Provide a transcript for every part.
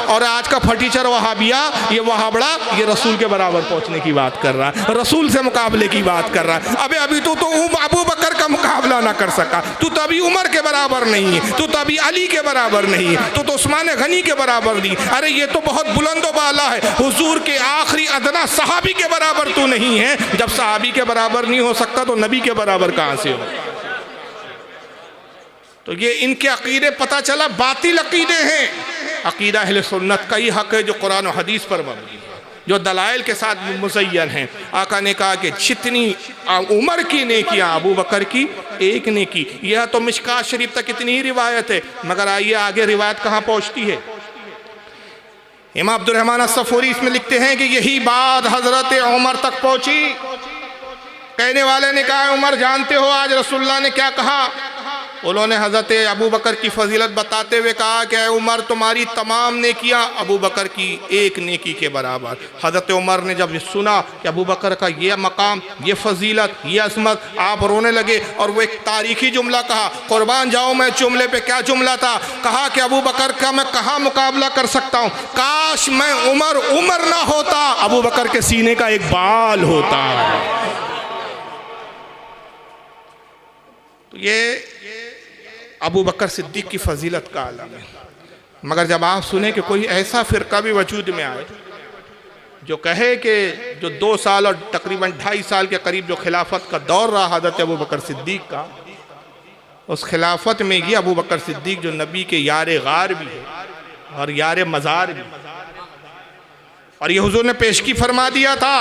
और आज का फटीचर वहाबिया ये वहाबड़ा ये रसूल के बराबर पहुंचने की बात कर रहा है, रसूल से मुकाबले की बात कर रहा है। अबे अभी तो अबू बकर का मुकाबला ना कर सका, तू तो अभी उमर के बराबर नहीं है, तू तो अभी अली के बराबर नहीं है, तू तो उस्मान गनी के बराबर नहीं। अरे ये तो बहुत बुलंदो बाला है, हुजूर के आखिरी अदना सहाबी के बराबर तू नहीं है। जब सहाबी के बराबर नहीं हो सकता तो नबी के बराबर कहां से हो? तो ये इनके अकीदे पता चला बातिल अकीदे हैं। अकीदा अहले सुन्नत का ही हक है जो कुरान और हदीस पर मबनी है, जो दलाइल के साथ मुज़य्यन है। आका ने कहा कि जितनी उमर की नेकियां अबू बकर की एक नेकी। यह तो मिशकात शरीफ तक कितनी ही रिवायत है, मगर आइए आगे रिवायत कहाँ पहुँचती है। इमाम अब्दुर्रहमान अस्सफूरी इसमें लिखते हैं कि यही बात हजरत उमर तक पहुंची। कहने वाले ने कहा उमर जानते हो आज रसूलुल्लाह ने क्या कहा? उन्होंने हजरत अबू बकर की फजीलत बताते हुए कहा कि उमर तुम्हारी तमाम नेकियां अबू बकर की एक नेकी के बराबर। हजरत उमर ने जब सुना कि अबू बकर का ये मकाम, ये फजीलत, ये अजमत, आप रोने लगे और वो एक तारीखी जुमला कहा। कुर्बान जाओ मैं जुमले पे, क्या जुमला था? कहा कि अबू बकर का मैं कहाँ मुकाबला कर सकता हूँ, काश मैं उमर ना होता, अबू बकर के सीने का एक बाल होता। तो ये अबू बकर सिद्दीक की फजीलत का आलम है। मगर जब आप सुने कि कोई ऐसा फ़िरका भी वजूद में आए जो कहे कि जो 2 साल और तकरीबन 2.5 साल के करीब जो खिलाफत का दौर रहा हज़रत अबू बकर सिद्दीक का, उस खिलाफत में ये अबू बकर सिद्दीक जो नबी के यार गार भी है और यार मज़ार भी, और ये हुजूर ने पेशगी फरमा दिया था।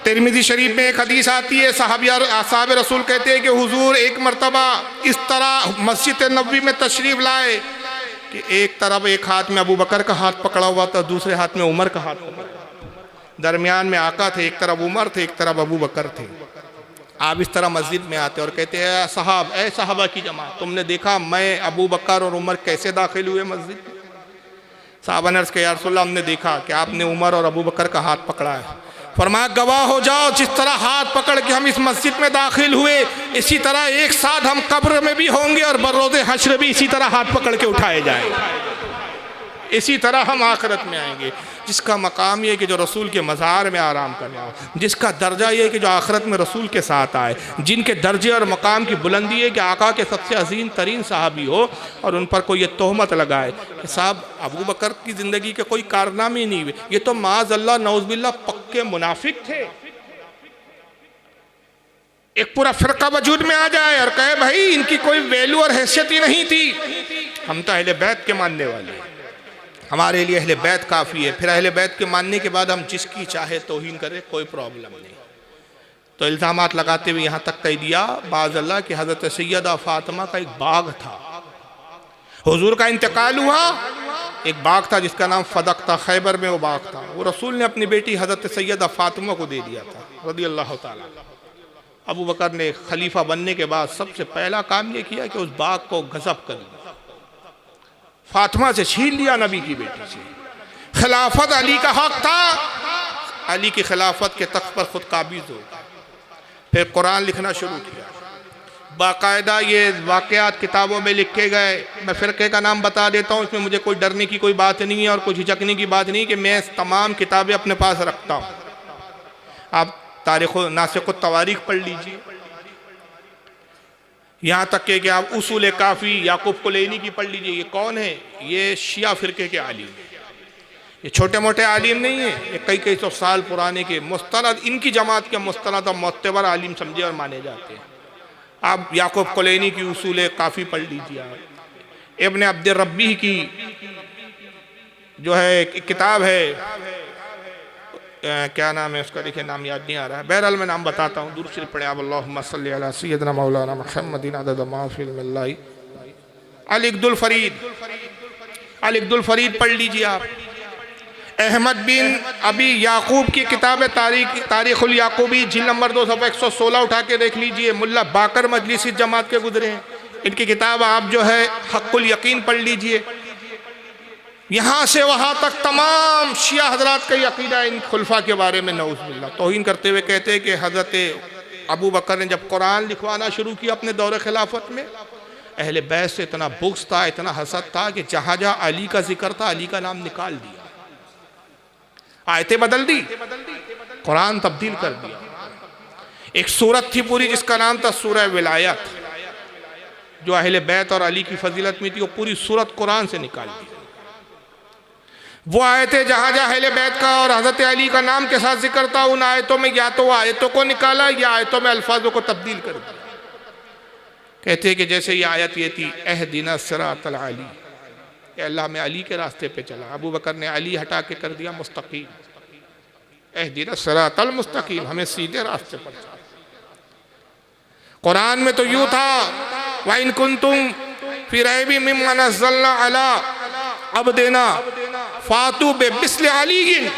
तिरमिज़ी शरीफ में एक हदीस आती है, साहब रसूल कहते हैं कि हुजूर एक मरतबा इस तरह मस्जिद नबवी में तशरीफ़ लाए कि एक तरफ एक हाथ में अबू बकर का हाथ पकड़ा हुआ था, दूसरे हाथ में उमर का हाथ पकड़ा, दरमियान में आका थे, एक तरफ उमर थे, एक तरफ अबू बकर थे। आप इस तरह मस्जिद में आते और कहते हैं साहब, ए साहबा की जमात, तुमने देखा मैं अबू बकर और उमर कैसे दाखिल हुए मस्जिद में? साहबा ने अर्ज़ किया या रसूलल्लाह हमने देखा कि आपने उमर और अबू बकर का हाथ पकड़ा है। फरमाया गवाह हो जाओ, जिस तरह हाथ पकड़ के हम इस मस्जिद में दाखिल हुए, इसी तरह एक साथ हम कब्र में भी होंगे और बरोज़े हश्र भी इसी तरह हाथ पकड़ के उठाए जाएंगे। इसी तरह हम आखिरत में आएंगे। जिसका मकाम ये कि जो रसूल के मज़ार में आराम कर रहा हो, जिसका दर्जा ये कि जो आखिरत में रसूल के साथ आए, जिनके दर्जे और मकाम की बुलंदी है कि आका के सबसे अजीम तरीन साहबी हो और उन पर कोई ये तोहमत लगाए कि साहब अबू बकर की ज़िंदगी के कोई कारनामे नहीं हुए, ये तो माज़अल्लाह नौज़ुबिल्लाह पक्के मुनाफिक थे। एक पूरा फ़िरका वजूद में आ जाए और कहे भाई इनकी कोई वैल्यू और हैसियत ही नहीं थी, हम तो अहले बैत के मानने वाले हैं, हमारे लिए अहले बैत काफ़ी है, फिर अहले बैत के मानने के बाद हम जिसकी चाहे तौहीन करें कोई प्रॉब्लम नहीं। तो इल्ज़ामात लगाते हुए यहाँ तक कह दिया बाज़अल्लाह कि हज़रत सैयदा फ़ातिमा का एक बाग था, हुजूर का इंतकाल हुआ, एक बाग था जिसका नाम फदक था, खैबर में वो बाग था, वो रसूल ने अपनी बेटी हज़रत सैयदा फ़ातिमा को दे दिया था रज़ियल्लाहु ताला। अबू बकर ने खलीफा बनने के बाद सबसे पहला काम ये किया कि उस बाग को गज़ब कर दिया, फातिमा से छीन लिया, नबी की बेटी से। खिलाफत अली का हक था, अली की खिलाफत के तख्त पर खुद काबिज हो गए। फिर कुरान लिखना शुरू किया, बाकायदा ये वाक़यात किताबों में लिखे गए। मैं फ़िरक़े का नाम बता देता हूँ, इसमें मुझे कोई डरने की कोई बात नहीं है और कुछ हिचकने की बात नहीं कि मैं तमाम किताबें अपने पास रखता हूँ। आप तारीख़ नासिख़ तवारीख़ पढ़ लीजिए, यहाँ तक कि आप उसूल काफ़ी याकूब कुलैनी की पढ़ लीजिए। ये कौन है? ये शिया फ़िरक़े के आलिम, ये छोटे मोटे आलिम नहीं है, ये कई सौ साल पुराने के मुस्तनद, इनकी जमात के मुस्तनद और मोतबर आलिम समझे और माने जाते हैं। आप याकूब कुलैनी की उसूल काफ़ी पढ़ लीजिए, आप इब्न अब्द रब्बी की जो है किताब है, क्या नाम है उसका, देखिए नाम याद नहीं आ रहा है, बहरहाल मैं नाम बताता हूँ, दूर से पढ़े आप अल्लाहुम्मा सल्ली अला सय्यदना मौलाना मुहम्मदिन अदद मा फ़ी इल्मिल्लाहि। अल-इक़्दुल फ़रीद पढ़ लीजिए आप। अहमद बिन अबी याकूब की किताब तारीख़ुल याकूबी जिल्द नंबर 2 सफ़ा 116 उठा के देख लीजिए, मुल्ला बाकर मजलिसी जमात के गुजरे हैं, इनकी किताब आप जो है हक़्क़ुल यकीन पढ़ लीजिए। यहाँ से वहाँ तक तमाम शिया हजरात का अक़ीदा इन खुलफा के बारे में नऊज़ुबिल्लाह तौहीन करते हुए कहते हैं कि हज़रत अबू बकर ने जब कुरान लिखवाना शुरू किया अपने दौरे खिलाफत में, अहले बैत से इतना बुग़्ज़ था, इतना हसद था कि जहाँ जहाँ अली का जिक्र था अली का नाम निकाल दिया, आयतें बदल दी, कुरान तब्दील कर दिया। एक सूरत थी पूरी जिसका नाम था सूरह विलायत, जो अहले बैत और अली की फजीलत में थी, वो पूरी सूरत कुरान से निकाल दी। वो आयतें जहाँ जहाँ अहले बैत का और हज़रत अली का नाम के साथ जिक्र था, उन आयतों में या तो वो आयतों को निकाला या आयतों में अल्फाजों को तब्दील कर दिया। कहते हैं कि जैसे ये आयत ये थी, एहदिना सिरातल अली, अल्लाह में अली के रास्ते पे चला, अबू बकर ने अली हटा के कर दिया मुस्तकीम, एहदिना सिरातल मुस्तकीम, हमें सीधे रास्ते पर चला। कुरान में तो यूँ था, व इन कुंतुम फी रैबिम मिम्मा नज़्ज़लना अला अब्दिना फातू बिमिस्लि अली,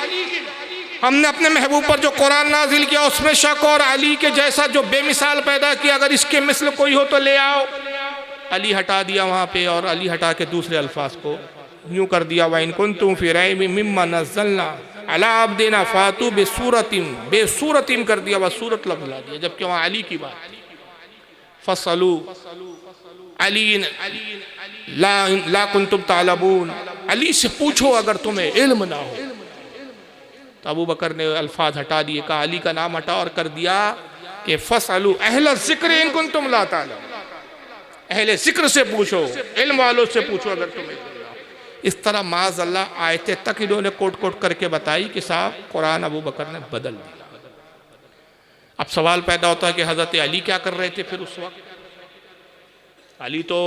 हमने अपने महबूब पर जो कुरान नाजिल किया उसमें शक और अली के जैसा जो बेमिसाल पैदा किया, अगर इसके मिस्ल कोई हो तो ले आओ। अली हटा दिया वहाँ पे, और अली हटा के दूसरे अल्फाज को यूँ कर दिया, व इन कुंतुम फी रैबिम मिम्मा नज़्ज़लना अला अब्दिना फातू बेसूरतिम, बेसूरतिम कर दिया, बस सूरत लफ्ज़ ला दिया, जबकि वहाँ अली की बात थी। फसलू अली ला कुंतुम तालबून, अली से पूछो अगर तुम्हें इल्म ना हो। तो अबू बकर ने अल्फाज हटा दिए, कहा अली का नाम हटा और कर दिया कि फसलू अहल ज़िक्र इन कुंतुम ला तालबून, अहले ज़िक्र से पूछो, इल्म वालों से पूछो अगर तुम्हें। इस तरह माज़अल्लाह आयतें तक इन्होंने कोट कोट करके बताई कि साहब कुरान अबू बकर ने बदल दिया। अब सवाल पैदा होता है कि हज़रत अली क्या कर रहे थे फिर उस वक्त? अली तो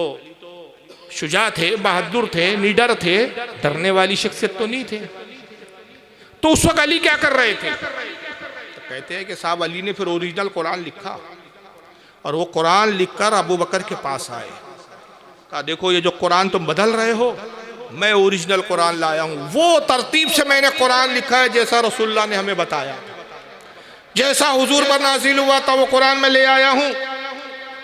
शुजा थे, बहादुर थे, निडर थे, डरने वाली शख्सियत तो नहीं थे, तो उस वक्त अली क्या कर रहे थे? तो कहते हैं कि साहब अली ने फिर ओरिजिनल कुरान लिखा, और वो कुरान लिखकर अबू बकर के पास आए, कहा देखो ये जो कुरान तुम बदल रहे हो, मैं ओरिजिनल कुरान लाया हूँ, वो तरतीब से मैंने कुरान लिखा है जैसा रसूलुल्लाह ने हमें बताया, जैसा हुजूर पर नाजिल हुआ था वो कुरान में ले आया हूँ।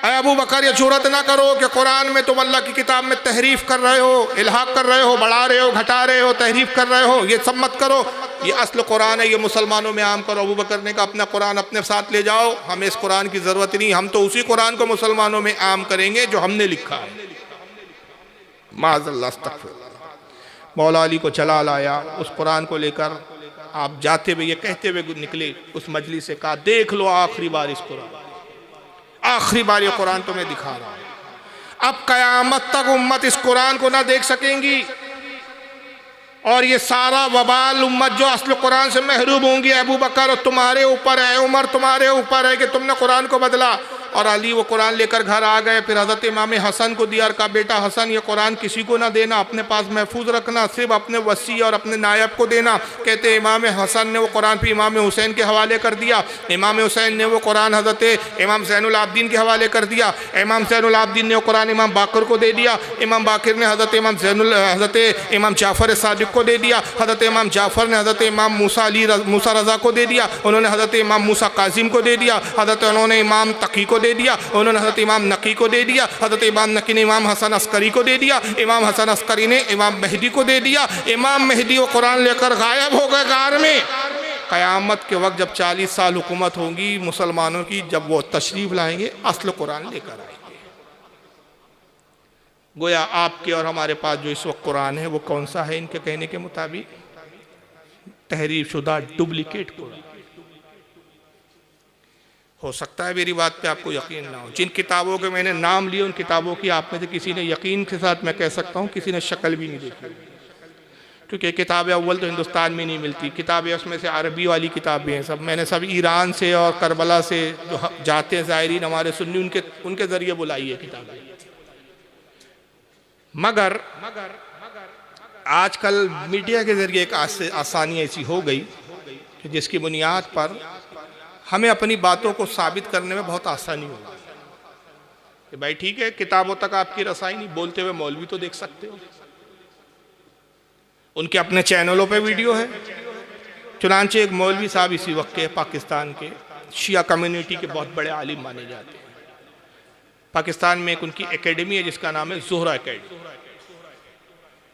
अय अबू बकर ये जुर्रत ना करो कि कुरान में तुम अल्लाह की किताब में तहरीफ कर रहे हो, इल्हाक कर रहे हो, बढ़ा रहे हो, घटा रहे हो, तहरीफ कर रहे हो, ये सब मत करो, ये असल कुरान है, ये मुसलमानों में आम करो। अबू बकर ने कहा अपना कुरान अपने साथ ले जाओ, हमें इस कुरान की ज़रूरत नहीं, हम तो उसी कुरान को मुसलमानों में आम करेंगे जो हमने लिखा है। माज़अल्लाह अस्तग़फ़िरुल्लाह। मौला अली को चला लाया, उस कुरान को लेकर आप जाते हुए ये कहते हुए निकले उस मजलिस से, कहा देख लो आखिरी बार इस कुरान, आखिरी बार ये कुरान तुम्हें दिखा रहा हूं, अब कयामत तक उम्मत इस कुरान को ना देख सकेंगी, और ये सारा वबाल उम्मत जो असल कुरान से महरूम होंगी, अबू बकर तुम्हारे ऊपर है, उमर तुम्हारे ऊपर है कि तुमने कुरान को बदला। और अली वो कुरान लेकर घर आ गए, फिर हज़रत इमाम हसन को दिया और कहा बेटा हसन ये कुरान किसी को ना देना, अपने पास महफूज रखना, सिर्फ अपने वसी और अपने नायब को देना। कहते इमाम हसन ने वो कुरान फिर इमाम हुसैन के हवाले कर दिया, इमाम हुसैन ने वो कुरान हज़रत इमाम ज़ैनुल आबिदीन के हवाले कर दिया, इमाम ज़ैनुल आबिदीन ने वो कुरान इमाम बाकर को दे दिया, इमाम बाकर ने हज़रत इमाम जाफ़र सादिक को दे दिया, हज़रत इमाम जाफ़र ने हज़रत इमाम मूसा रज़ा को दे दिया, उन्होंने हज़रत इमाम मूसा कासिम को दे दिया, हज़रत उन्होंने इमाम तकी को दे दिया, उन्होंने हज़रत इमाम नकी को दे दिया, हज़रत इमाम नकी ने इमाम हसन अस्करी को दे दिया, इमाम हसन अस्करी ने इमाम मेहदी को दे दिया। इमाम मेहदी वो कुरान लेकर गायब हो गए गार में। क़यामत के वक्त जब 40 साल हुकूमत होगी मुसलमानों की, जब वो तशरीफ़ लाएंगे असल कुरान लेकर आएंगे। गोया आपके और हमारे पास जो इस वक्त कुरान है वो कौन सा है? इनके कहने के मुताबिक तहरीफ शुदा डुप्लिकेट कुरान। हो सकता है मेरी बात पे आपको यकीन ना हो, जिन किताबों के मैंने नाम लिए उन किताबों की आप में से किसी ने यकीन के साथ मैं कह सकता हूँ किसी ने शक्ल भी नहीं देखी, क्योंकि किताबें अव्वल तो हिंदुस्तान में नहीं मिलती, किताबें उसमें से अरबी वाली किताबें हैं सब, मैंने सब ईरान से और करबला से जो जाते हैं ज़ायरीन हमारे सुन्नी उनके ज़रिए बुलाई है किताबें। मगर आजकल मीडिया के ज़रिए एक आसानी ऐसी हो गई कि जिसकी बुनियाद पर हमें अपनी बातों को साबित करने में बहुत आसानी होगी कि भाई ठीक है किताबों तक आपकी रसाई नहीं, बोलते हुए मौलवी तो देख सकते हो, उनके अपने चैनलों पे वीडियो है। चुनांचे एक मौलवी साहब इसी वक्त के पाकिस्तान के शिया कम्युनिटी के बहुत बड़े आलिम माने जाते हैं। पाकिस्तान में एक उनकी एकेडमी है जिसका नाम है ज़ोहरा एकेडमी,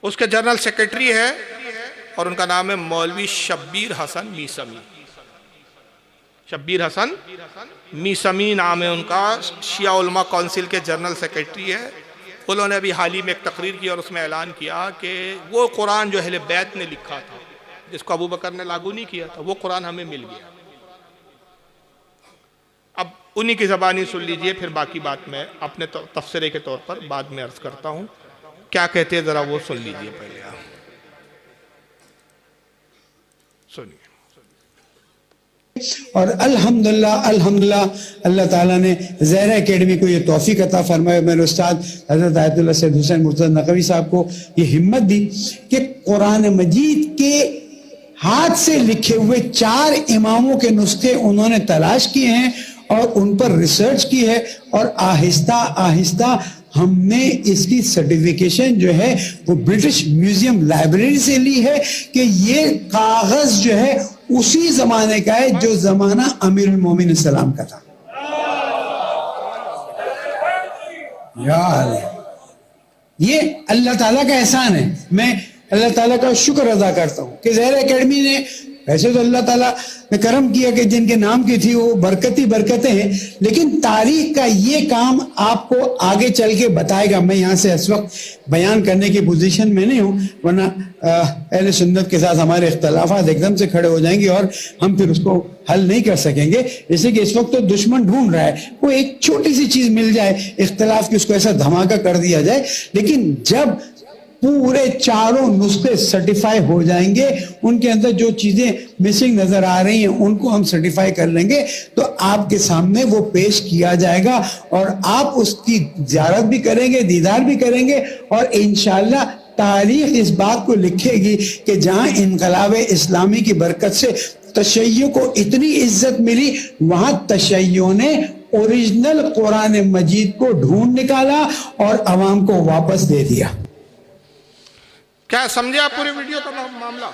उसके जनरल सेक्रेटरी है और उनका नाम है मौलवी शब्बीर हसन मीसमी। शब्बीर हसन मीसमी नाम है उनका, शिया उलमा काउंसिल के जनरल सेक्रेटरी है उन्होंने अभी हाल ही में एक तकरीर की और उसमें ऐलान किया कि वो कुरान जो अहले बैत ने लिखा था, जिसको अबू बकर ने लागू नहीं किया था, वो कुरान हमें मिल गया। अब उन्हीं की ज़बानी सुन लीजिए, फिर बाकी बात मैं अपने तफसीरे के तौर पर बाद में अर्ज़ करता हूँ। क्या कहते हैं ज़रा वो सुन लीजिए पहले आप। सुनिए। और अल्हम्दुलिल्लाह अल्हम्दुलिल्लाह अल्लाह ताला ने ज़हरा एकेडमी को ये तौफीक अता फरमाया, मेरे उस्ताद हज़रत आयतुल्लाह सैयद हुसैन मुर्तज़ा नक़वी साहब को ये हिम्मत दी कि कुरान मजीद के हाथ से लिखे हुए 4 इमामों के नुस्खे उन्होंने तलाश किए हैं और उन पर रिसर्च की है, और आहिस्ता आहिस्ता हमने इसकी सर्टिफिकेशन जो है वो ब्रिटिश म्यूजियम लाइब्रेरी से ली है कि ये कागज जो है उसी जमाने का है जो जमाना अमीरुल मोमिनीन सलाम का था। यार ये अल्लाह ताला का एहसान है। मैं अल्लाह ताला का शुक्र अदा करता हूँ कि ज़हरा एकेडमी ने, वैसे तो अल्लाह ताला ने करम किया कि जिनके नाम की थी वो बरकती बरकतें हैं, लेकिन तारीख का ये काम आपको आगे चल के बताएगा। मैं यहाँ से इस वक्त बयान करने की पोजीशन में नहीं हूँ, वरना अहले सुन्नत के साथ हमारे इख्तलाफात एकदम से खड़े हो जाएंगे और हम फिर उसको हल नहीं कर सकेंगे। जैसे कि इस वक्त तो दुश्मन ढूंढ रहा है वो एक छोटी सी चीज मिल जाए इख्तलाफ की, उसको ऐसा धमाका कर दिया जाए। लेकिन जब पूरे 4 नुस्खे सर्टिफाई हो जाएंगे, उनके अंदर जो चीजें मिसिंग नजर आ रही हैं उनको हम सर्टिफाई कर लेंगे, तो आपके सामने वो पेश किया जाएगा और आप उसकी ज़ियारत भी करेंगे, दीदार भी करेंगे, और इंशाअल्लाह तारीख इस बात को लिखेगी कि जहां इनकलाब इस्लामी की बरकत से तशय्यो को इतनी इज्जत मिली, वहां तशय्यो ने ओरिजिनल कुरान मजीद को ढूंढ निकाला और अवाम को वापस दे दिया। क्या समझे आप पूरे वीडियो का मामला?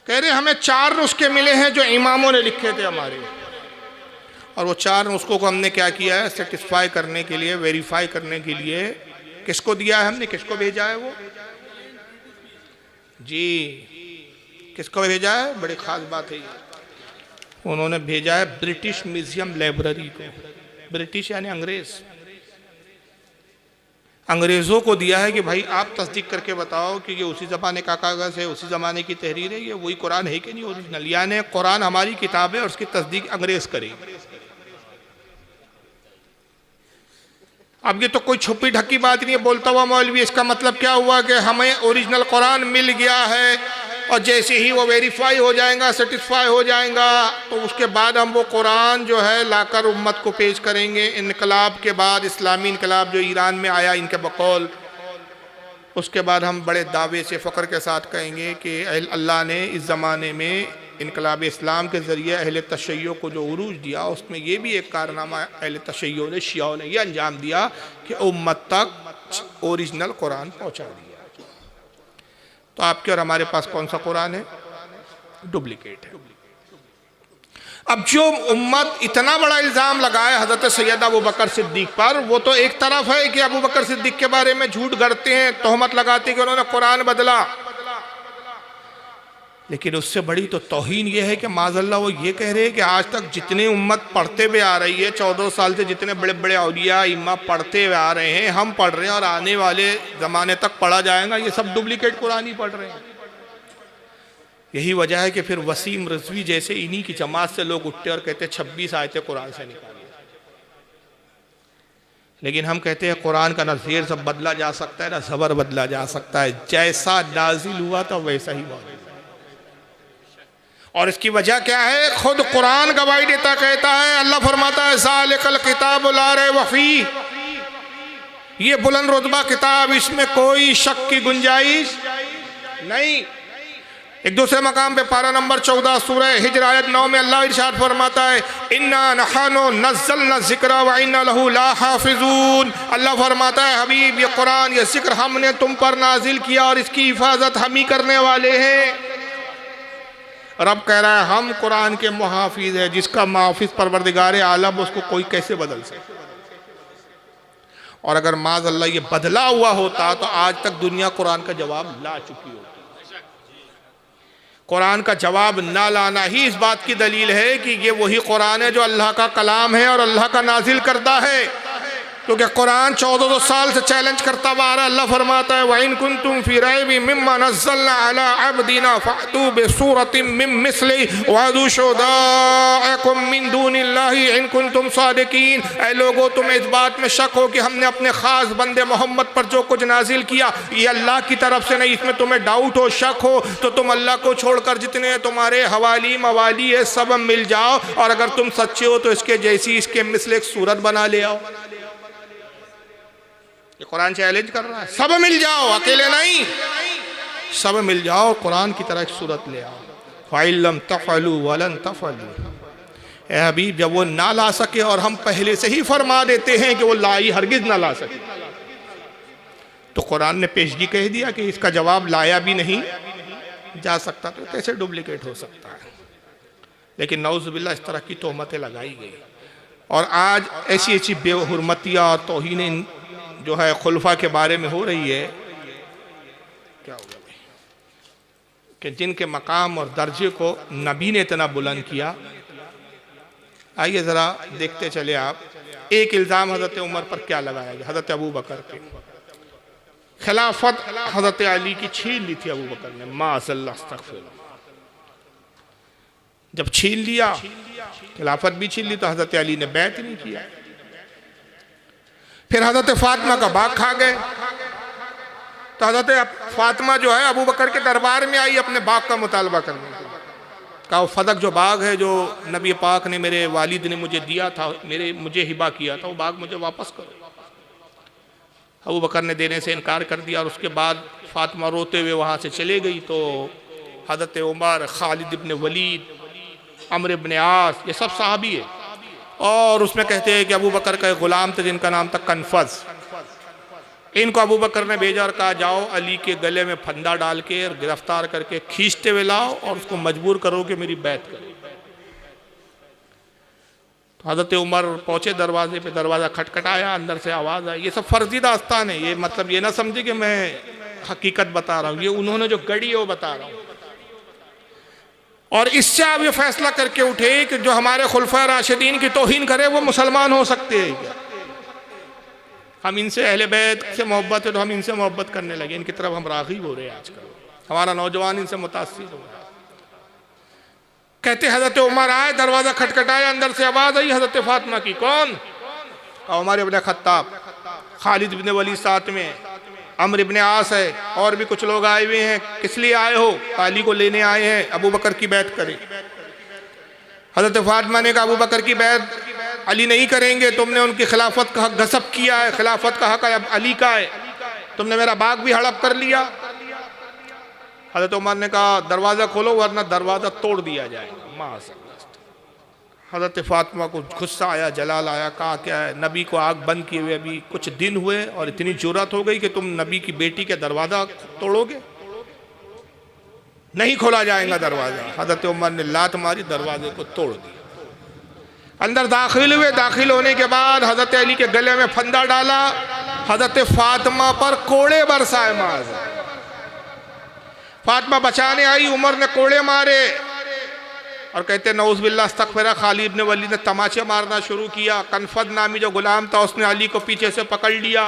कह रहे हमें 4 नुस्खे मिले हैं जो इमामों ने लिखे थे हमारे, और वो 4 नुस्खों को हमने क्या किया है, सेटिस्फाई करने के लिए, वेरीफाई करने के लिए किसको दिया है हमने, किसको भेजा है वो जी, किसको भेजा है? बड़ी खास बात है ये, उन्होंने भेजा है ब्रिटिश म्यूजियम लाइब्रेरी को। ब्रिटिश यानी अंग्रेज, अंग्रेज़ों को दिया है कि भाई आप तस्दीक करके बताओ कि ये उसी ज़माने का कागज़ है, उसी ज़माने की तहरीर है, ये वही कुरान है कि नहीं ओरिजिनल, यानी कुरान हमारी किताब है और उसकी तस्दीक अंग्रेज़ करेगी। अब ये तो कोई छुपी ढकी बात नहीं है बोलता हुआ मौलवी, इसका मतलब क्या हुआ कि हमें ओरिजिनल कुरान मिल गया है और जैसे ही वो वेरीफाई हो जाएगा, सेटिस्फाई हो जाएगा, तो उसके बाद हम वो कुरान जो है लाकर उम्मत को पेश करेंगे। इनकलाब के बाद, इस्लामी इनकलाब जो ईरान में आया इनके बकौल, उसके बाद हम बड़े दावे से फ़ख्र के साथ कहेंगे कि अल्लाह ने इस ज़माने में इनकलाब इस्लाम के ज़रिए अहले तशय्यो को जो उरूज दिया, उसमें ये भी एक कारनामा अहले तशय्यो ने, शियाओं ने यह अंजाम दिया कि उम्मत तक ओरिजिनल कुरान पहुँचा दिया। तो आपके और हमारे पास कौन सा कुरान है? डुप्लीकेट है। अब जो उम्मत इतना बड़ा इल्ज़ाम लगाए हज़रत सैयद अबू बकर सिद्दीक पर, वो तो एक तरफ है कि अबू बकर सिद्दीक के बारे में झूठ गढ़ते हैं, तोहमत लगाते हैं कि उन्होंने कुरान बदला, लेकिन उससे बड़ी तो तौहीन ये है कि माज़अल्लाह वो ये कह रहे हैं कि आज तक जितने उम्मत पढ़ते हुए आ रही है, 14 साल से जितने बड़े बड़े औलिया इमाम पढ़ते हुए आ रहे हैं, हम पढ़ रहे हैं और आने वाले ज़माने तक पढ़ा जाएगा, ये सब डुप्लीकेट कुरान ही पढ़ रहे हैं। यही वजह है कि फिर वसीम रिजवी जैसे इन्हीं की जमात से लोग उठते और कहते 26 आयतें कुरान से निकाली, लेकिन हम कहते हैं कुरान का ना ज़ेर सब बदला जा सकता है ना ज़बर बदला जा सकता है, जैसा नाजिल हुआ था वैसा ही मौजूद। और इसकी वजह क्या है? खुद कुरान गवाही देता, कहता है, अल्लाह फरमाता है ज़ालिकल किताबु ला रैब फीह, ये बुलंद रुतबा किताब, इसमें कोई शक की गुंजाइश नहीं। एक दूसरे मकाम पे पारा नंबर 14 सूरह हिज्र आयत 9 में अल्लाह इरशाद फरमाता है इन्ना नहनु नज़्ज़लना ज़िक्रा व इन्ना लहू लाहाफ़िज़ून। अल्लाह फरमाता है हबीब, ये कुरान, ये ज़िक्र हमने तुम पर नाजिल किया और इसकी हिफाजत हम ही करने वाले हैं। रब कह रहा है हम कुरान के मुहाफिज है, जिसका मुहाफिज परवरदिगार आलम, उसको कोई कैसे बदल सकता? और अगर माज़अल्लाह ये बदला हुआ होता तो आज तक दुनिया कुरान का जवाब ला चुकी होती। कुरान का जवाब ना लाना ही इस बात की दलील है कि ये वही कुरान है जो अल्लाह का कलाम है और अल्लाह का नाजिल करता है। क्योंकि कुरान 1400 साल से चैलेंज करता हुआ आ रहा है। अल्लाह फरमाता है वइन कुंतुम फी रैबिम मिम्मा नज़्ज़लना अला अब्दिना फ़अतू बिसूरतिम मिन मिस्लिही वअदू शुहदाअकुम मिन दूनिल्लाहि इन कुंतुम सादिकीन। ऐ लोगों, तुम्हें इस बात में शक हो कि हमने अपने ख़ास बंदे मोहम्मद पर जो कुछ नाजिल किया ये अल्लाह की तरफ से नहीं, इसमें तुम्हें डाउट हो, शक हो, तो तुम अल्लाह को छोड़कर जितने तुम्हारे हवाली मवाली है सब मिल जाओ, और अगर तुम सच्चे हो तो इसके जैसी इसके मिस्ल एक सूरत बना ले आओ। ये कुरान चैलेंज कर रहा है, सब मिल जाओ, अकेले नहीं, सब मिल जाओ, कुरान की तरह एक सूरत ले आओ। फ़इल्लम तफ़अलू वलन तफ़अलू। ए हबीब, जब वो ना ला सके और हम पहले से ही फरमा देते हैं कि वो लाई हरगिज ना ला सके, तो कुरान ने पेशगी कह दिया कि इसका जवाब लाया भी नहीं जा सकता, तो कैसे डुप्लीकेट हो सकता है। लेकिन नौज़ुबिल्लाह इस तरह की तोहमतें लगाई गई, और आज ऐसी ऐसी बेहुरमतियाँ और तौहीन जो है खुलफा के बारे में हो रही है। क्या होगा भाई कि जिनके मकाम और दर्जे को नबी ने इतना बुलंद किया। आइए ज़रा देखते चले आप। एक इल्ज़ाम हज़रत उमर पर क्या लगाया गया, हज़रत अबू बकर के खिलाफत हज़रत अली की छीन ली थी अबू बकर ने, माअज़ल्लाह अस्तग़फिरुल्लाह। जब छीन लिया, खिलाफत भी छीन ली, तो हज़रत अली ने बैत नहीं किया। फिर हज़रत फातिमा का बाग खा गए, तो हज़रत फातिमा जो है अबू बकर के दरबार में आई अपने बाग का मुतालबा करने के लिए। कहा फदक जो बाग है जो नबी पाक ने मेरे वालिद ने मुझे दिया था, मुझे हिबा किया था, वो बाग मुझे वापस करो। अबू बकर ने देने से इनकार कर दिया, और उसके बाद फातिमा रोते हुए वहाँ से चले गई। तो हज़रत उमर, खालिद इब्न वलीद, अम्र इब्न आस, ये सब सहाबी है, और उसमें कहते हैं कि अबू बकर का एक ग़ुलाम था जिनका नाम था कनफज। इनको अबू बकर ने भेजा और कहा जाओ अली के गले में फंदा डाल के और गिरफ्तार करके खींचते हुए लाओ और उसको मजबूर करो कि मेरी बैत करे। तो हज़रत उमर पहुँचे दरवाजे पे, दरवाज़ा खटखटाया, अंदर से आवाज़ आई। ये सब फर्जी दास्तान है, ये मतलब ये ना समझे कि मैं हकीकत बता रहा हूँ, ये उन्होंने जो गढ़ी है वो बता रहा हूँ। और इससे आप ये फैसला करके उठे कि जो हमारे खुलफा राशिदीन की तौहीन करे वो मुसलमान हो सकते हैं क्या? हम इनसे अहले बैत से मोहब्बत है तो हम इनसे मोहब्बत करने लगे, इनकी तरफ हम राग़िब हो रहे हैं। आजकल हमारा नौजवान इनसे मुतासिर हो रहा है। कहते हज़रत उमर आए, दरवाज़ा खटखटाया, अंदर से आवाज़ आई हज़रत फातिमा की। कौन? उमर इब्न खत्ताब, खालिद इब्न वलीद साथ में, अम्र इब्न आस है, और भी कुछ लोग आए हुए हैं। किस लिए आए हो? अली को लेने आए हैं, अबू बकर की बैत करें। हज़रत फातिमा ने कहा अबू बकर की बैत अली नहीं करेंगे, तुमने उनकी खिलाफत का हक गसब किया है, खिलाफत का हक अब अली का है, तुमने मेरा बाग भी हड़प कर लिया। हज़रत उमर ने कहा दरवाज़ा खोलो वरना दरवाज़ा तोड़ दिया जाएगा। माशाअल्लाह। हज़रत फातिमा को गुस्सा आया, जलाल आया, कहा क्या है, नबी को आग बंद किए हुए अभी कुछ दिन हुए और इतनी जुर्रत हो गई कि तुम नबी की बेटी के दरवाज़ा तोड़ोगे? नहीं खोला जाएगा दरवाज़ा। हज़रत उमर ने लात मारी, दरवाजे को तोड़ दिया। अंदर दाखिल हुए, दाखिल होने के बाद हज़रत अली के गले में फंदा डाला, हज़रत फातिमा पर कोड़े बरसाए मार। फातिमा बचाने आई, उमर ने कोड़े मारे और कहते नौज़ुबिल्लाह अस्तग़फिरुल्लाह। खालिद इब्न वलीद ने तमाचे मारना शुरू किया। कनफद नामी जो गुलाम था उसने अली को पीछे से पकड़ लिया,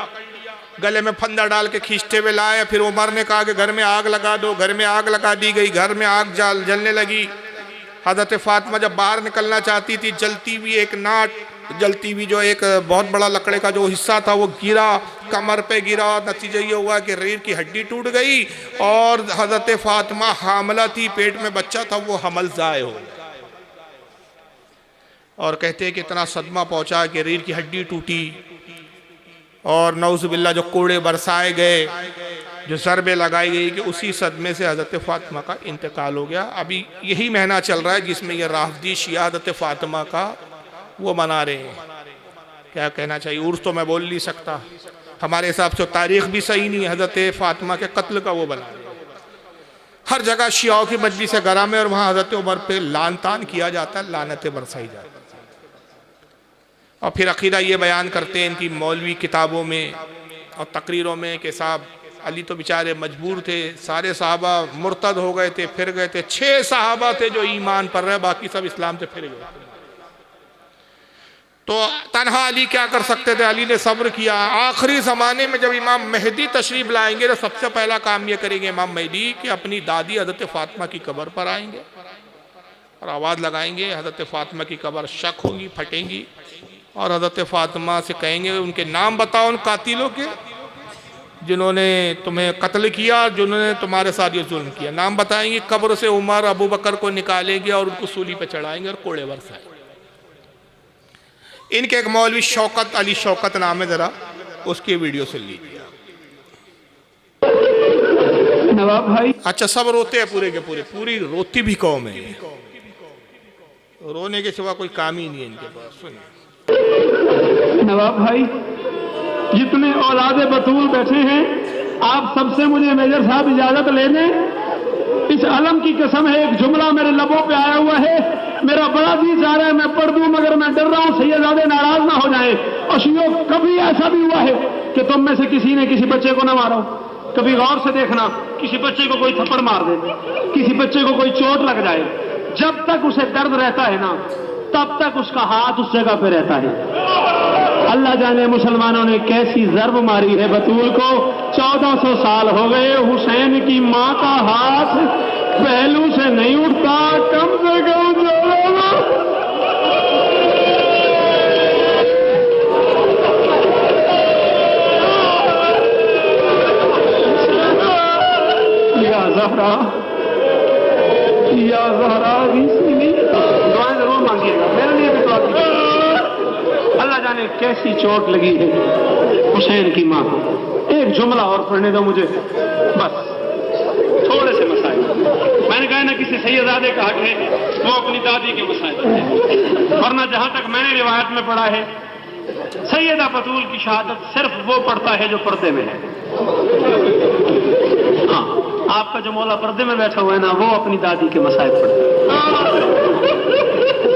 गले में फंदा डाल के खींचते हुए लाए। फिर उमर ने कहा कि घर में आग लगा दो, घर में आग लगा दी गई, घर में आग जलने लगी। हज़रत फातिमा जब बाहर निकलना चाहती थी, जलती हुई एक नाट, जलती हुई जो एक बहुत बड़ा लकड़े का जो हिस्सा था वो गिरा, कमर पे गिरा। नतीजा ये हुआ कि रीढ़ की हड्डी टूट गई और हज़रत फातिमा हामला थी, पेट में बच्चा था, वो हमल ज़ाय हो। और कहते हैं कि इतना सदमा पहुंचा कि रीढ़ की हड्डी टूटी और नौज़ुबिल्लाह जो कोड़े बरसाए गए, जो ज़रबे लगाई गई, कि उसी सदमे से हज़रत फातिमा का इंतकाल हो गया। अभी यही महीना चल रहा है जिसमें ये राफ़दी शिया हज़रत फातिमा का वो मना रहे हैं। क्या कहना चाहिए, उर्स तो मैं बोल नहीं सकता, हमारे हिसाब से तारीख़ भी सही नहीं है, हज़रत फातिमा के कत्ल का वो बना रहे हैं। हर जगह शियाओं की मजलिस गरा में और वहाँ हज़रत उमर पे लान तान किया जाता है, लानतें बरसाई जाती हैं। और फिर अकीदा ये बयान करते हैं इनकी मौलवी किताबों में और तकरीरों में कि साहब अली तो बेचारे मजबूर थे, सारे सहाबा मुर्तद हो गए थे, फिर गए थे, 6 सहाबा थे जो ईमान पर रहे, बाकी सब इस्लाम से फिर गए। तो तन्हा अली क्या कर सकते थे? अली ने सब्र किया। आखिरी ज़माने में जब इमाम मेहदी तशरीफ़ लाएंगे तो सबसे पहला काम ये करेंगे इमाम मेहदी कि अपनी दादी हज़रत फ़ातिमा की कब्र पर आएंगे और आवाज़ लगाएंगे। हज़रत फ़ातिमा की कब्र शक होगी, फटेंगी, और हज़रत फ़ातिमा से कहेंगे उनके नाम बताओ उन कातिलों के जिन्होंने तुम्हें कत्ल किया, जिन्होंने तुम्हारे साथ ये जुल्म किया। नाम बताएंगे, कब्र से उमर अबू बकर को निकालेंगे और उनको सूली पर चढ़ाएंगे और कोड़े बरसाएंगे। इनके एक मौलवी शौकत अली शौकत नाम है, ज़रा उसकी वीडियो सुन लीजिए। नवाब भाई, अच्छा, सब रोते हैं पूरे के पूरे, पूरी रोती भी कौम है, रोने के सिवा कोई काम ही नहीं है इनके पास। सुनिए। नवाब भाई, जितने औलादे बतूल बैठे हैं, आप सबसे मुझे मेजर साहब इजाजत ले दें। इस अलम की कसम है, एक जुमला मेरे लबों पे आया हुआ है, मेरा बड़ा जी चाह रहा है मैं पढ़ दूं, मगर मैं डर रहा हूं सैयदादे नाराज ना हो जाए। और शियो, कभी ऐसा भी हुआ है कि तुम में से किसी ने किसी बच्चे को ना मारो? कभी गौर से देखना, किसी बच्चे को कोई थप्पड़ मार दे, किसी बच्चे को कोई चोट लग जाए, जब तक उसे दर्द रहता है ना, तब तक उसका हाथ उस जगह पे रहता है। अल्लाह जाने मुसलमानों ने कैसी जर्ब मारी है बतूल को। 1400 साल हो गए, हुसैन की मां का हाथ पहलू से नहीं उठता, कम से कम या ज़हरा दुआएं जरूर मांगिएगा, मेरे लिए भी दुआ कीजिएगा। अल्लाह जाने कैसी चोट लगी है हुसैन की मां को। एक जुमला और पढ़ने दो मुझे, बस थोड़े से मसाइल। मैंने कहा ना, किसी सैयदादे का हक है वो अपनी दादी के मसाइल, वरना जहां तक मैंने रिवायत में पढ़ा है, सैयदा बतूल की शहादत सिर्फ वो पढ़ता है जो पर्दे में है। हाँ, आपका जो मौला पर्दे में बैठा हुआ है ना, वो अपनी दादी के मसाइल पढ़ता है।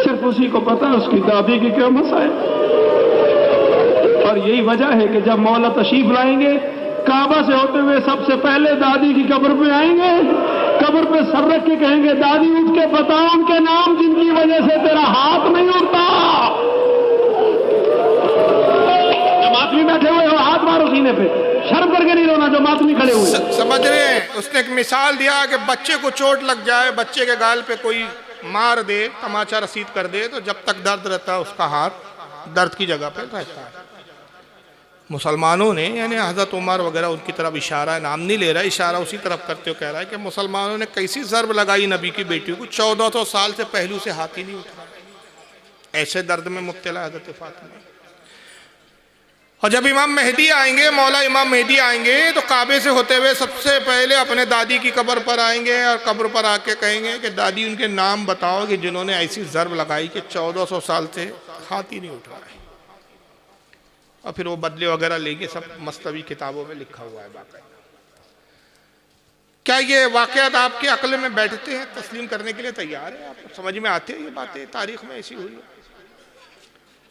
सिर्फ उसी को पता है उसकी दादी के क्या मसाइल। और यही वजह है कि जब मौला तशरीफ लाएंगे, काबा से होते हुए सबसे पहले दादी की कब्र पे आएंगे, कब्र पे सर रख के कहेंगे, दादी उठ के बता उनके नाम जिनकी वजह से तेरा हाथ नहीं उठता। जो मातमी बैठे हुए हो, हाथ मारो सीने पे, शर्म करके नहीं रोना जो मातमी खड़े हुए। समझ रहे हैं? उसने एक मिसाल दिया कि बच्चे को चोट लग जाए, बच्चे के गाल पे कोई मार दे, तमाचा रसीद कर दे, तो जब तक दर्द रहता है उसका हाथ दर्द की जगह पे रहता है। मुसलमानों ने, यानी हज़रत उमर वगैरह, उनकी तरफ इशारा, नाम नहीं ले रहा, इशारा उसी तरफ करते हुए कह रहा है कि मुसलमानों ने कैसी ज़र्ब लगाई नबी की बेटी को, 1400 साल से पहलू से हाथ ही नहीं उठा, ऐसे दर्द में मुब्तला हज़रत फातिमा। और जब इमाम मेहदी आएंगे, मौला इमाम मेहदी आएंगे, तो काबे से होते हुए सबसे पहले अपने दादी की कब्र पर आएंगे और कब्र पर आके कहेंगे कि दादी उनके नाम बताओ कि जिन्होंने ऐसी ज़र्ब लगाई कि 1400 साल से हाथ ही नहीं उठ रहा है। और फिर वो बदले वगैरह लेंगे, सब मस्तवी किताबों में लिखा हुआ है बाकायदा। क्या ये वाक़यात आपके अक्ल में बैठते हैं? तस्लीम करने के लिए तैयार है? आपको समझ में आते हैं ये बातें? तारीख में ऐसी हुई है।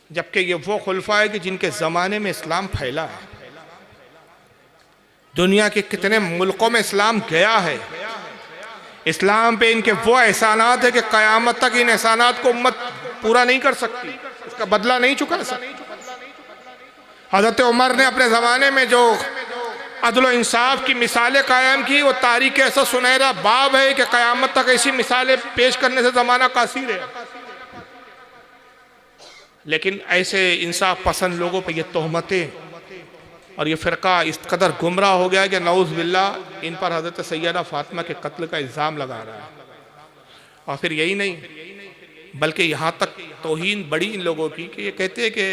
जबकि ये वो खुलफा है कि जिनके ज़माने में इस्लाम फैला है, दुनिया के कितने मुल्कों में इस्लाम गया है। इस्लाम पे इनके वो एहसानात है कि क़यामत तक इन एहसानात को उम्मत पूरा नहीं कर सकती, इसका बदला नहीं चुका सकती। हज़रत उमर ने अपने ज़माने में जो अदल व इंसाफ की मिसालें कायम की, वो तारीख़ ऐसा सुनहरा बाब है कि क़यामत तक ऐसी मिसालें पेश करने से ज़माना कासिर है। लेकिन ऐसे इंसाफ पसंद लोगों पर ये तोहमतें और ये फ़िरका इस कदर गुमराह हो गया कि नऊज़ बिल्लाह इन पर हज़रत सैयदा फ़ातिमा के कत्ल का इल्ज़ाम लगा रहा है। और फिर यही नहीं, बल्कि यहाँ तक तौहीन बड़ी इन लोगों की कि ये कहते हैं कि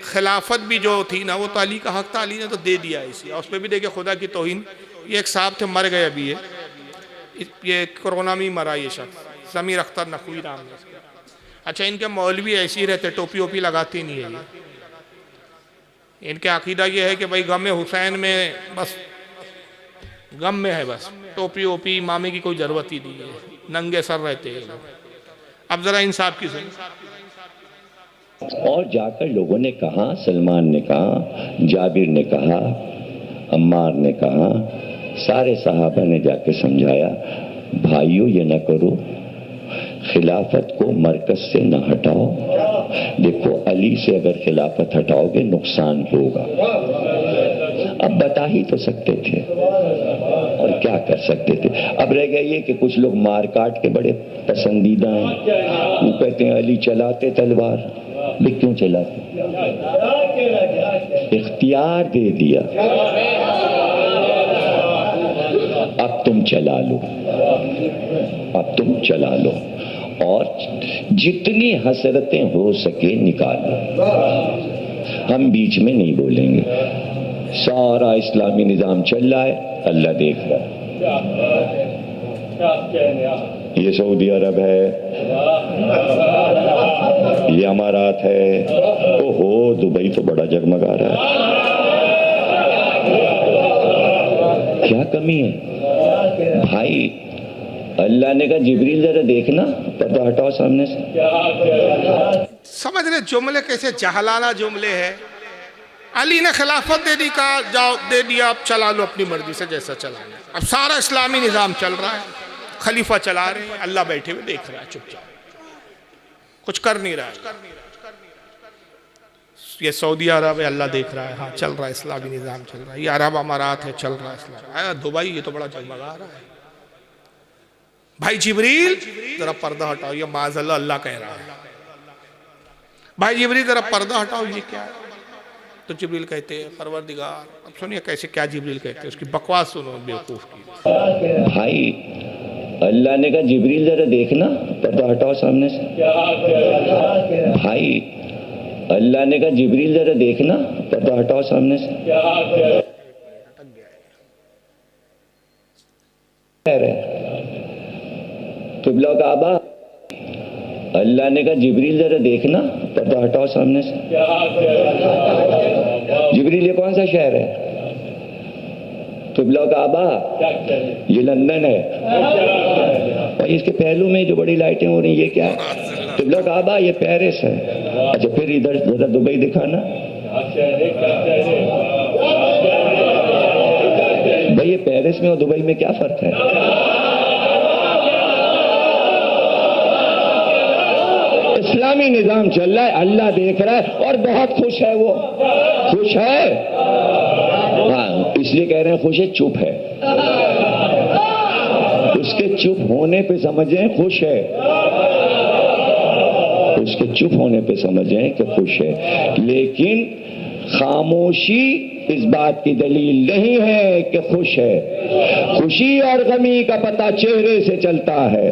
खिलाफत भी जो थी ना, वो तो अली का हक था, अली ने तो दे दिया इसी। और उसमें भी देखिए खुदा की तौहीन। ये एक साहब थे, मर गए अभी, ये कोरोना में ही मरा ये शख्स, ज़मीर अख्तर नकवी नाम है। अच्छा, इनके मौलवी ऐसे ही रहते, टोपी वोपी लगाते नहीं है ये। इनके अकीदा ये है कि भाई गम हुसैन में बस गम में है, बस टोपी वोपी इमामे की कोई ज़रूरत ही नहीं है, नंगे सर रहते हैं लोग। अब ज़रा इंसाफ की सुन। और जाकर लोगों ने कहा, सलमान ने कहा, जाबिर ने कहा, अम्मार ने कहा, सारे सहाबा ने जाके समझाया, भाइयों ये न करो, खिलाफत को मरकज से न हटाओ, देखो अली से अगर खिलाफत हटाओगे नुकसान होगा। अब बता ही तो सकते थे और क्या कर सकते थे। अब रह गया ये कि कुछ लोग मार काट के बड़े पसंदीदा हैं, वो कहते हैं अली चलाते तलवार, भी क्यों चलाते? इख्तियार दे दिया, अब तुम चला लो, अब तुम चला लो और जितनी हसरतें हो सके निकालो। हम बीच में नहीं बोलेंगे। सारा इस्लामी निजाम चल रहा है, अल्लाह देख रहा है। ये सऊदी अरब है, ये अमारात है, ओहो दुबई तो बड़ा जगमगा रहा है। क्या कमी है भाई? अल्लाह ने कहा जिब्रील जरा देखना, पर्दा हटाओ सामने से। समझ रहे जुमले कैसे जहलाना जुमले है। अली ने खिलाफत दे दी, कहा जाओ दे दिया, अब चला लो अपनी मर्जी से जैसा चलाना है। अब सारा इस्लामी निज़ाम चल रहा है, खलीफा चला रहे हैं, अल्लाह बैठे हुए देख रहा है चुपचाप, कुछ कर नहीं रहा है। ये सऊदी अरब है, अल्लाह देख रहा है, हाँ चल रहा है इस्लामी निज़ाम चल रहा है। ये अरब अमारात है, चल रहा है इस्लाम। दुबई ये तो बड़ा जगमगा रहा है। भाई जिब्रील जरा पर्दा हटाओ, ये माज़अल्लाह अल्लाह कह रहा है। भाई जिब्रील जरा पर्दा हटाओ, ये क्या है? तो जिब्रील कहते हैं परवरदिगार। अब सुनिए कैसे, क्या जिब्रील कहते हैं, उसकी बकवास सुनो बेवकूफ की। भाई अल्लाह ने कहा जिब्रील जरा देखना, पर्दा हटाओ सामने से। भाई अल्लाह ने कहा जिब्रील जरा देखना, पर्दा हटाओ सामने से। किबला काबा, अल्लाह ने कहा जिब्रील जरा देखना, पर्दा हटाओ सामने से। जिब्रील ये कौन सा शहर है? किबला काबा, ये लंदन है। और इसके पहलू में जो बड़ी लाइटें हो रही ये क्या है? किबला काबा, ये पेरिस है। अच्छा फिर इधर जरा दुबई दिखाना। भाई ये पेरिस में और दुबई में क्या फर्क है? इस्लामी निजाम चल रहा है, अल्लाह देख रहा है और बहुत खुश है। वो खुश है, हाँ इसलिए कह रहे हैं खुश है, चुप है। उसके चुप होने पे समझें खुश है, उसके चुप होने पे समझें कि खुश है। लेकिन खामोशी इस बात की दलील नहीं है कि खुश है। खुशी और गमी का पता चेहरे से चलता है।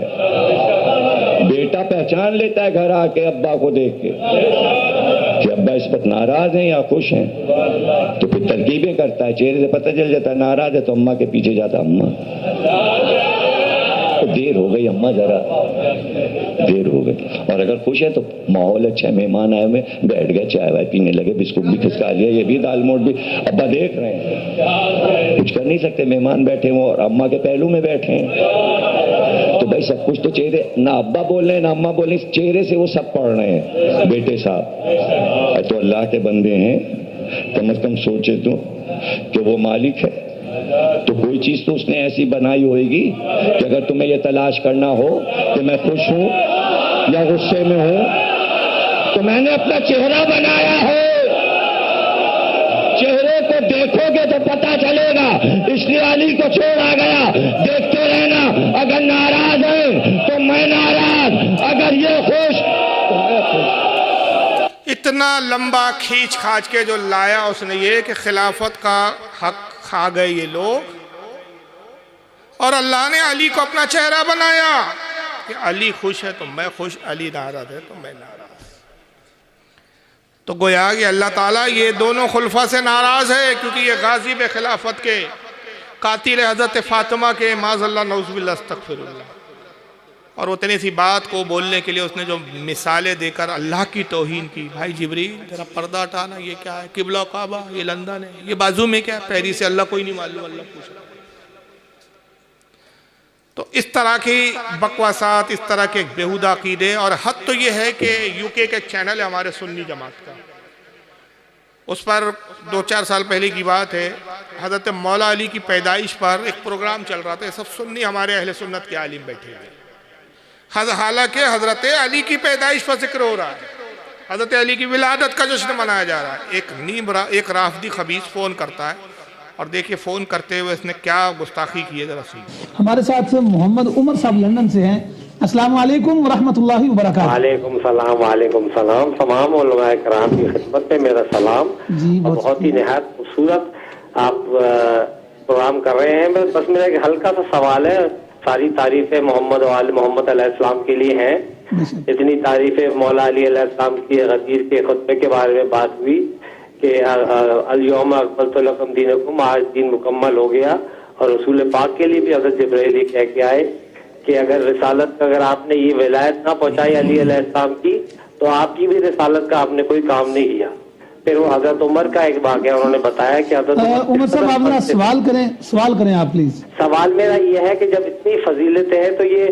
बेटा पहचान लेता है घर आके अब्बा को देख के कि अब्बा इस पर नाराज हैं या खुश हैं, तो फिर तरकीबें करता है, चेहरे से पता चल जाता है। नाराज है तो अम्मा के पीछे जाता, अम्मा तो देर हो गई, अम्मा जरा देर हो गई। और अगर खुश है तो माहौल अच्छा है, मेहमान आए हुए, बैठ गए, चाय वाय पीने लगे, बिस्कुट भी खिसका लिया, ये भी दाल मोट भी, अब्बा देख रहे हैं, कुछ कर नहीं सकते। मेहमान बैठे हुए और अम्मा के पहलू में बैठे हैं, तो भाई सब कुछ तो चेहरे, ना अब्बा बोल रहे हैं ना अम्मा बोल रही, चेहरे से वो सब पढ़ रहे हैं। बेटे साहब तो अल्लाह के बंदे हैं, कम से कम सोचे तो कि वो मालिक है, तो कोई चीज तो उसने ऐसी बनाई होगी कि अगर तुम्हें यह तलाश करना हो कि मैं खुश हूं या गुस्से में हूं, तो मैंने अपना चेहरा बनाया है। चेहरे को देखोगे तो पता चलेगा, इसलिए अली को छोड़ा गया। देखते रहना, अगर नाराज है तो मैं नाराज, अगर ये खुश तो मैं खुश। इतना लंबा खींच खाच के जो लाया उसने ये कि खिलाफत का हक खा गए ये लोग, और अल्लाह ने अली को अपना चेहरा बनाया कि अली खुश है तो मैं खुश, अली नाराज है तो मैं नाराज। तो गोया कि अल्लाह ताला ये दोनों खुलफा से नाराज है, क्योंकि ये गाजी बे खिलाफत के, कातिल हज़रत फातिमा के, माज़अल्लाह नऊज़ुबिल्लाह अस्तग़फिरुल्लाह। और उतनी सी बात को बोलने के लिए उसने जो मिसालें देकर अल्लाह की तौहीन की। भाई जिब्रील जरा पर्दा हटाना, ये क्या है? किबला काबा, ये लंदन है, ये बाजू में क्या है? पेरिस से, अल्लाह कोई नहीं मालूम, अल्लाह पूछ रहा है। तो इस तरह की बकवासात, इस तरह के बेहुदा अक़ीदे, और हद तो ये है कि यूके के चैनल है हमारे सुन्नी जमात का, उस पर 2-4 साल पहले की बात है, हज़रत मौला अली की पैदाइश पर एक प्रोग्राम चल रहा था। सब सुन्नी हमारे अहले सुन्नत के आलिम बैठे हुए, हालांकि हज़रत अली की पैदाइश पर जिक्र हो रहा है, हज़रत अली की विलादत का जश्न मनाया जा रहा है। एक राफदी खबीस फ़ोन करता है और देखिए फ़ोन करते हुए इसने क्या गुस्ताखी की है, ज़रा सुनिए। हमारे साथ मोहम्मद उमर साहब लंदन से हैं। अस्सलाम वालेकुम वरहमतुल्लाहि वबरकातुहू। वालेकुम सलाम। तमाम उलमाए किराम की खिदमत में मेरा सलाम। जी, बहुत ही निहायत खूबसूरत आप प्रोग्राम कर रहे हैं। बस मेरा एक हल्का सा सवाल है। सारी तारीफें मोहम्मद वाले मोहम्मद अलैहिस्सलाम के लिए हैं। इतनी तारीफें मौला अली अलैहिस्सलाम की गदीर के खुतबे के बारे में बात हुई कि अल-यौम अकमलतु लकुम दीनकुम, आज दीन मुकम्मल हो गया। और रसूल पाक के लिए भी हज़रत जिब्राइल कह के आए कि अगर रिसालत अगर आपने ये विलायत ना पहुंचाई अली अलैहिस्सलाम की, तो आपकी भी रिसालत का आपने कोई काम नहीं किया। फिर वो हजरत उमर का एक वाक़या उन्होंने बताया कि हजरत उमर साहब आप ना सवाल करें आप प्लीज। सवाल मेरा ये है कि जब इतनी फजीलतें हैं तो ये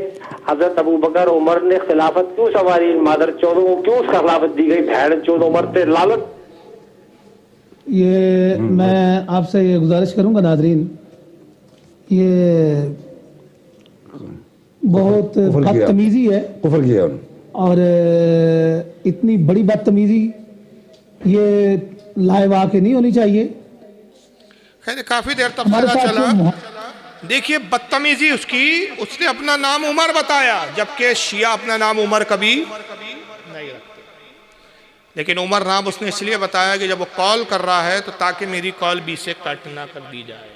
हजरत अबू बकर उमर ने खिलाफत क्यों संवारी? मादर चौदह को क्यों खिलाफत दी गई? भेड़ चौदह उमर पे लालत। ये मैं आपसे ये गुजारिश करूंगा नाजरीन, ये बहुत बदतमीजी है कुफर किया और इतनी बड़ी बदतमीजी ये लाइव आके नहीं होनी चाहिए। खैर काफ़ी देर तक हमारे पता साथ चला। देखिए बदतमीजी उसकी, उसने अपना नाम उमर बताया, जबकि शिया अपना नाम उमर कभी नहीं रखते। लेकिन उमर नाम उसने इसलिए बताया कि जब वो कॉल कर रहा है तो ताकि मेरी कॉल बीच से कट ना कर दी जाए।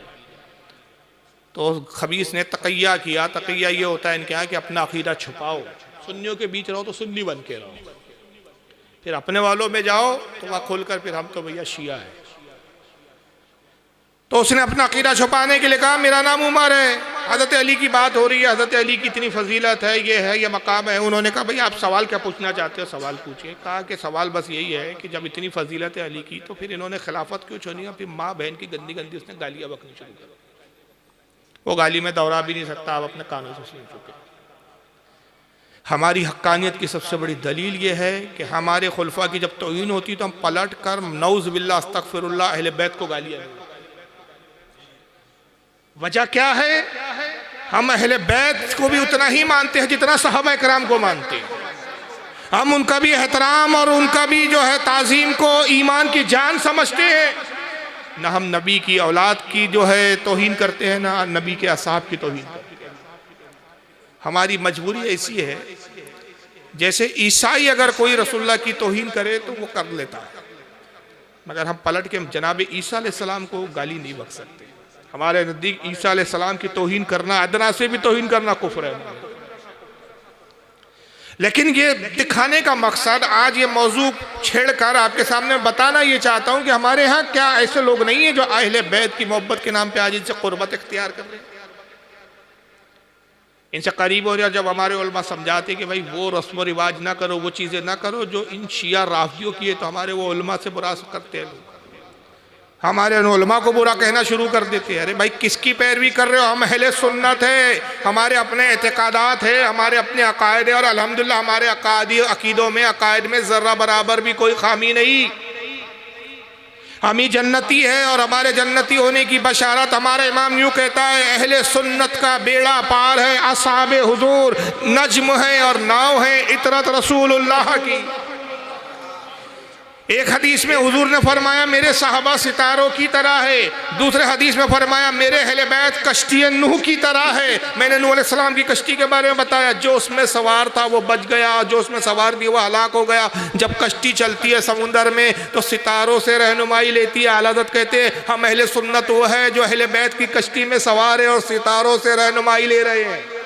तो खबीस ने तक़िया किया। तक़िया ये होता है इनके यहाँ कि अपना अकीदा छुपाओ, सुन्नियों के बीच रहो तो सुन्नी बन के रहो, फिर अपने वालों में जाओ तो वहाँ खोलकर फिर हम तो भैया शिया है। तो उसने अपना अकीदा छुपाने के लिए कहा मेरा नाम उमर है। हज़रत अली की बात हो रही है, हज़रत अली की इतनी फजीलत है, ये मकाम है। उन्होंने कहा भाई आप सवाल क्या पूछना चाहते हो, सवाल पूछिए। कहा कि सवाल बस यही है कि जब इतनी फजीलत है अली की, तो फिर इन्होंने खिलाफत क्यों छोड़ी? फिर माँ बहन की गंदी गंदी उसने गालियाँ बकनी शुरू कर। वो गाली में दोहरा भी नहीं सकता, आप अपने कानों से सुन चुके। हमारी हक्कानियत की सबसे बड़ी दलील ये है कि हमारे खुलफा की जब तौहीन होती तो हम पलट कर नऊज़ बिल्लाह अस्तगफिरुल्लाह अहले बैत को गालियाँ दें। वजह क्या है? हम अहले बैत को भी उतना ही मानते हैं जितना सहाबा इकराम को मानते हैं। हम उनका भी एहतराम और उनका भी जो है ताज़ीम को ईमान की जान समझते हैं। ना हम नबी की औलाद की जो है तौहीन करते हैं, ना नबी के असहाब की तौहीन करते हैं। हमारी मजबूरी ऐसी है, जैसे ईसाई अगर कोई रसूलुल्लाह की तौहीन करे तो वो कर लेता है, मगर हम पलट के जनाब ईसा अलैहिस्सलाम को गाली नहीं बक सकते। हमारे नज़दीक ईसा अलैहिस्सलाम की तौहीन करना, अदना से भी तौहीन करना कुफ्र है। लेकिन ये दिखाने का मकसद आज ये मौजू छेड़कर आपके सामने बताना ये चाहता हूँ कि हमारे यहाँ क्या ऐसे लोग नहीं हैं जो अहले बैत की मोहब्बत के नाम पे आज इनसे क़ुर्बत इख्तियार कर रहे हैं, इनसे करीब हो रहे। जब हमारे उलमा समझाते कि भाई वो रस्म रिवाज ना करो, वो चीज़ें ना करो जो इन शिया राफियों की है, तो हमारे वो उलमा से बुरा करते हैं। हमारे उलमा को बुरा कहना शुरू कर देते हैं। अरे भाई किसकी पैरवी कर रहे हो? हम अहले सुन्नत है, हमारे अपने एतकादात है, हमारे अपने अकायद है, और अल्हम्दुलिल्लाह हमारे अकीदों में अकायद में ज़र्रा बराबर भी कोई खामी नहीं। हम ही जन्नती है और हमारे जन्नती होने की बशारत हमारा इमाम यूँ कहता है, अहले सुन्नत का बेड़ा पार है, असहाबे हुजूर नज्म है और नाव है इतरत रसूलुल्लाह की। एक हदीस में हुजूर ने फरमाया मेरे सहाबा सितारों की तरह है, दूसरे हदीस में फरमाया मेरे अहले बैत कश्ती नूह की तरह है। मैंने नूह अलैहिस्सलाम की कश्ती के बारे में बताया, जो उसमें सवार था वो बच गया, जो उसमें सवार थी वो हलाक हो गया। जब कश्ती चलती है समुंदर में तो सितारों से रहनुमाई लेती है। आला हज़रत कहते हैं हम अहले सुन्नत वो है जो अहले बैत की कश्ती में सवार है और सितारों से रहनुमाई ले रहे हैं।